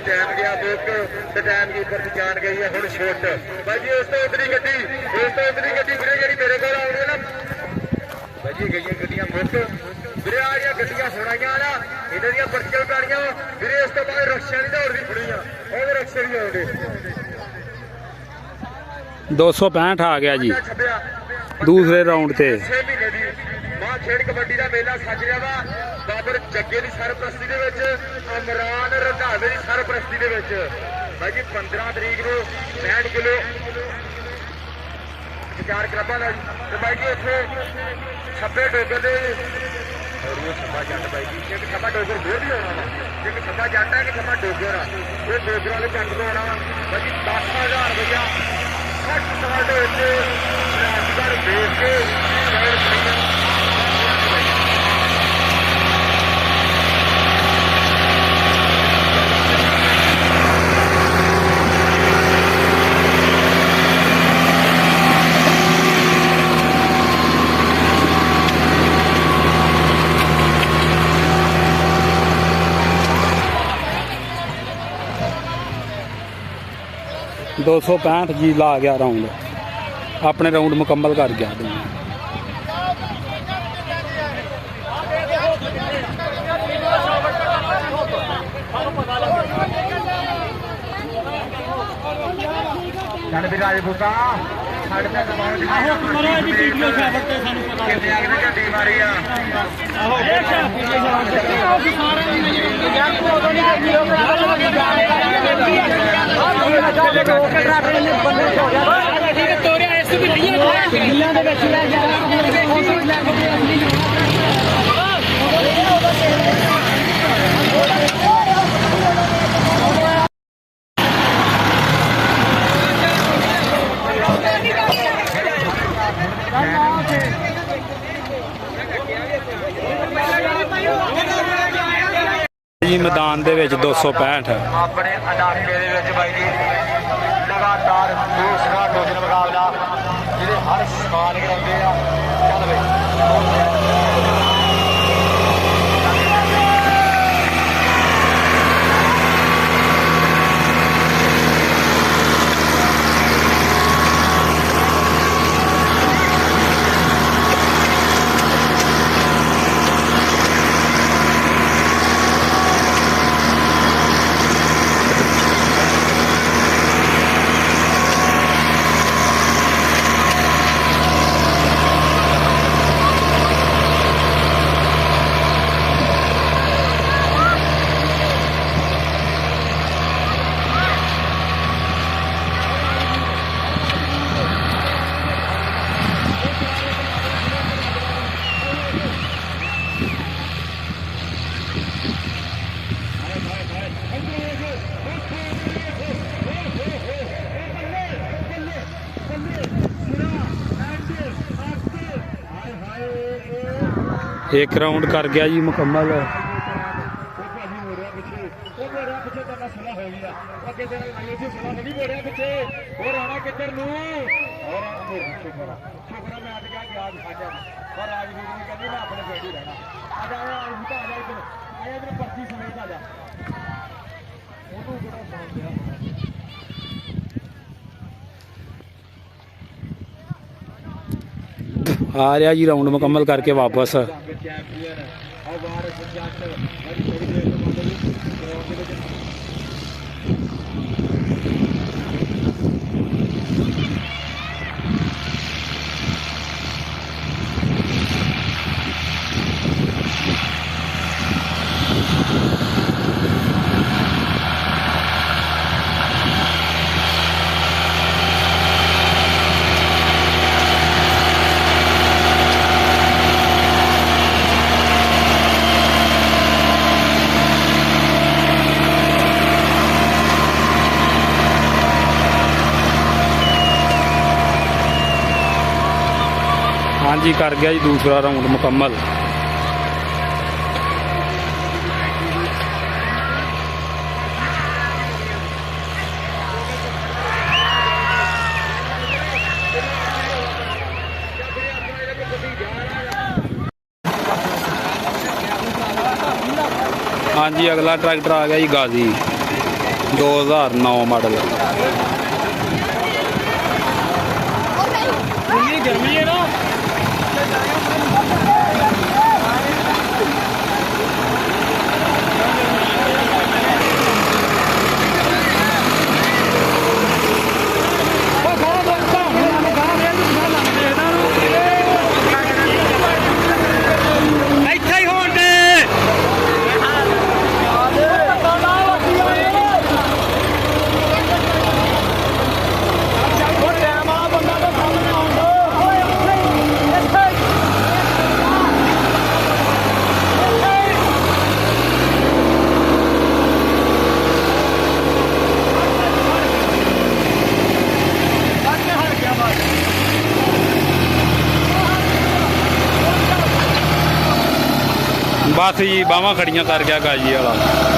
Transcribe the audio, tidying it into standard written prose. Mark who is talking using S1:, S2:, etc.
S1: Time गया book तो time keeper की जान गई है हुण छुट भाई जी। उस तो उतरी गड्डी वीरे जी मेरे को आने ना भाई जी गई गड्डियां बुक वीरे आ गया गड्डियां सुनाइया ना इन्हों दी पर्चियां उतारियां वीरे। इस तो बाद रक्षा की दौड़ भी खुली और रक्षा भी आउंदे
S2: 265 आ गया जी दूसरे राउंड से।
S1: 6 महीने की मां खेड़ कबड्डी का मेला सज रहा वा बाबर जग्गे की सरप्रस्ती के अमरान रंधावे की सरप्रस्ती के भाई जी 15 तरीक को 65 किलो 4 क्लबों का तो भाई जी इतने छब्बे डोगर के और वो छब्बा जट भाई जी एक छब्बा डोगर दो भी होना वा एक छब्बा जट है कि छब्बा डोगर आ ये डोगर वाले चंद को होना भाई जी 10,000 रुपया 60 साल के बेच के
S2: 265 जी ला गया राउंड अपने राउंड मुकम्मल कर गया। मैदान दे विच 265
S1: अपने इलाके दे विच भाई जी लगातार दूसरा डोजन मुकाबला जिहदे हर साल करांदे आ चल बई
S2: एक राउंड कर गया जी मुकम्मल। आ रहा जी राउंड मुकम्मल करके वापस। ਹਾਂਜੀ ਕਰ ਗਿਆ ਜੀ ਦੂਸਰਾ ਰਾਊਂਡ ਮੁਕੰਮਲ। ਹਾਂਜੀ ਅਗਲਾ ਟਰੈਕਟਰ ਆ ਗਿਆ ਜੀ ਗਾਜ਼ੀ 2009 ਮਾਡਲ।
S3: ਗਰਮੀ ਹੈ ਨਾ ਇੱਥੇ ਹੀ ਹੋਣ ਦੇ
S2: ਬਸ ਜੀ ਬਾਹਾਂ ਖੜੀਆਂ ਕਰ ਗਿਆ ਗਾਜੀ ਵਾਲਾ।